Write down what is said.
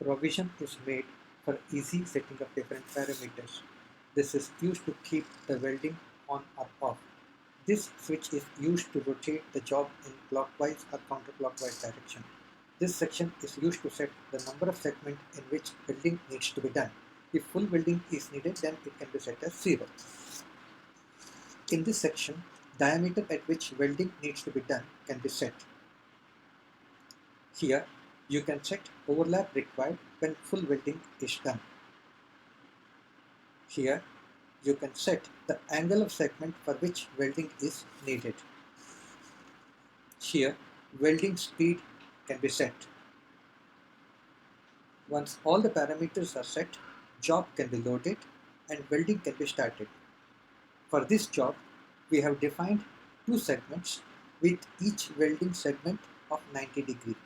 provision is made for easy setting of different parameters. This is used to keep the welding on or off. This switch is used to rotate the job in clockwise or counterclockwise direction. This section is used to set the number of segments in which welding needs to be done. If full welding is needed, then it can be set as 0. In this section, diameter at which welding needs to be done can be set. Here, you can set overlap required when full welding is done. Here, you can set the angle of segment for which welding is needed. Here, welding speed can be set. Once all the parameters are set, job can be loaded and welding can be started. For this job, we have defined 2 segments with each welding segment of 90 degrees.